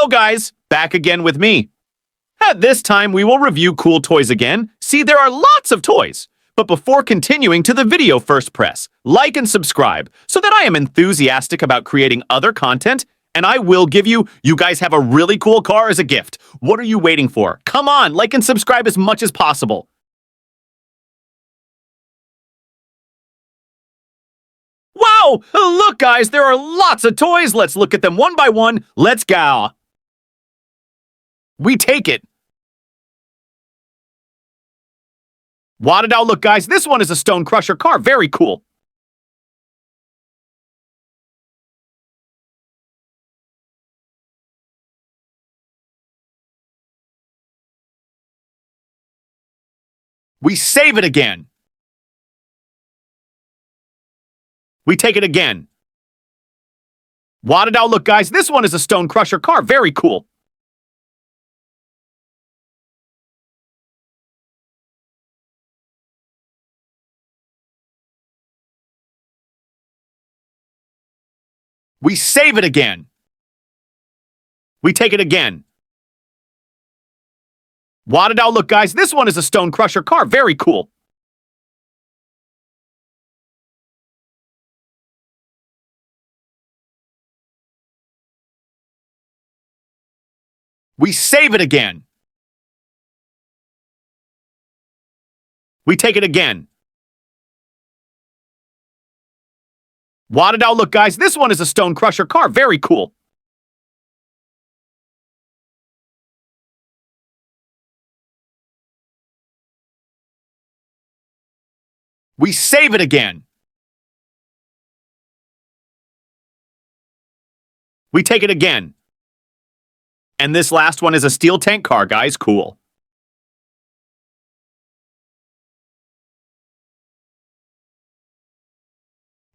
Hello guys, back again with me. At this time, we will review cool toys again. See, there are lots of toys. But before continuing to the video, first press like and subscribe so that I am enthusiastic about creating other content, and I will give you guys have a really cool car as a gift. What are you waiting for? Come on, like and subscribe as much as possible. Wow! Look guys, there are lots of toys. Let's look at them one by one. Let's go. We take it. Wadadao, look guys, this one is a Stone Crusher car. Very cool. We save it again. We take it again. Wadadao, look guys, this one is a Stone Crusher car. Very cool. We save it again. We take it again. Wadadao, look guys, this one is a Stone Crusher car. Very cool. We save it again. We take it again. Wadadao, look guys, this one is a Stone Crusher car. Very cool. We save it again. We take it again. And this last one is a steel tank car, guys. Cool.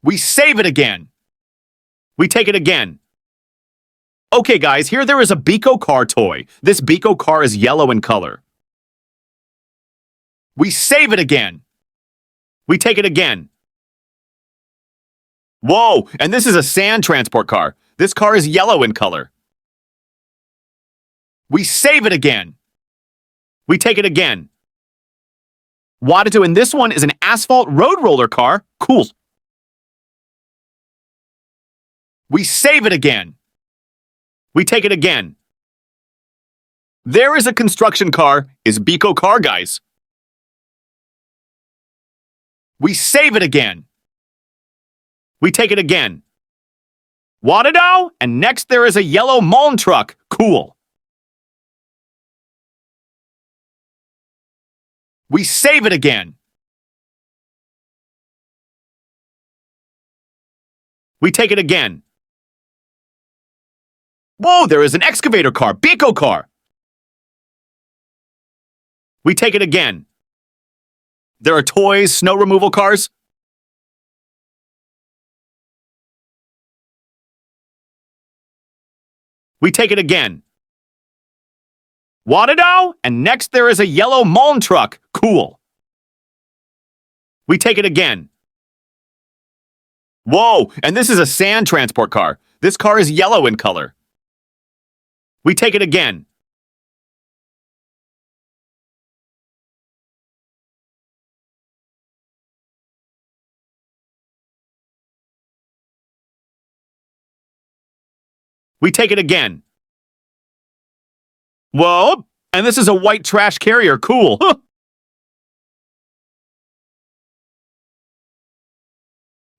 We save it again. We take it again. Okay, guys, here there is a Biko car toy. This Biko car is yellow in color. We save it again. We take it again. Whoa, and this is a sand transport car. This car is yellow in color. We save it again. We take it again. Wadatu, and this one is an asphalt road roller car. Cool. We save it again. We take it again. There is a construction car. Is Biko car, guys. We save it again. We take it again. Wadadao, and next there is a yellow Malm truck. Cool. We save it again. We take it again. Whoa, there is an excavator car, Biko car. We take it again. There are toys, snow removal cars. We take it again. Wadadao, and next there is a yellow Malm truck. Cool. We take it again. Whoa, and this is a sand transport car. This car is yellow in color. We take it again. We take it again. Whoa, and this is a white trash carrier. Cool.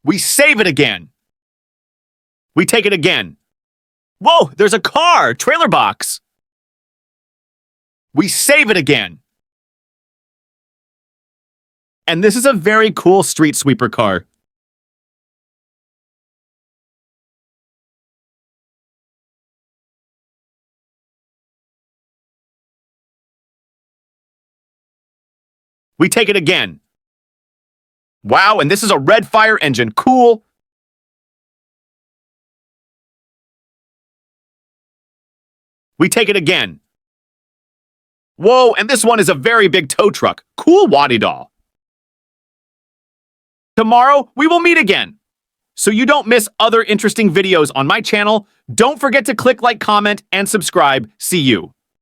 We save it again. We take it again. Whoa, there's a car, trailer box. We save it again. And this is a very cool street sweeper car. We take it again. Wow, and this is a red fire engine. Cool. We take it again. Whoa, and this one is a very big tow truck. Cool Wadidal. Tomorrow, we will meet again. So you don't miss other interesting videos on my channel, don't forget to click like, comment, and subscribe. See you.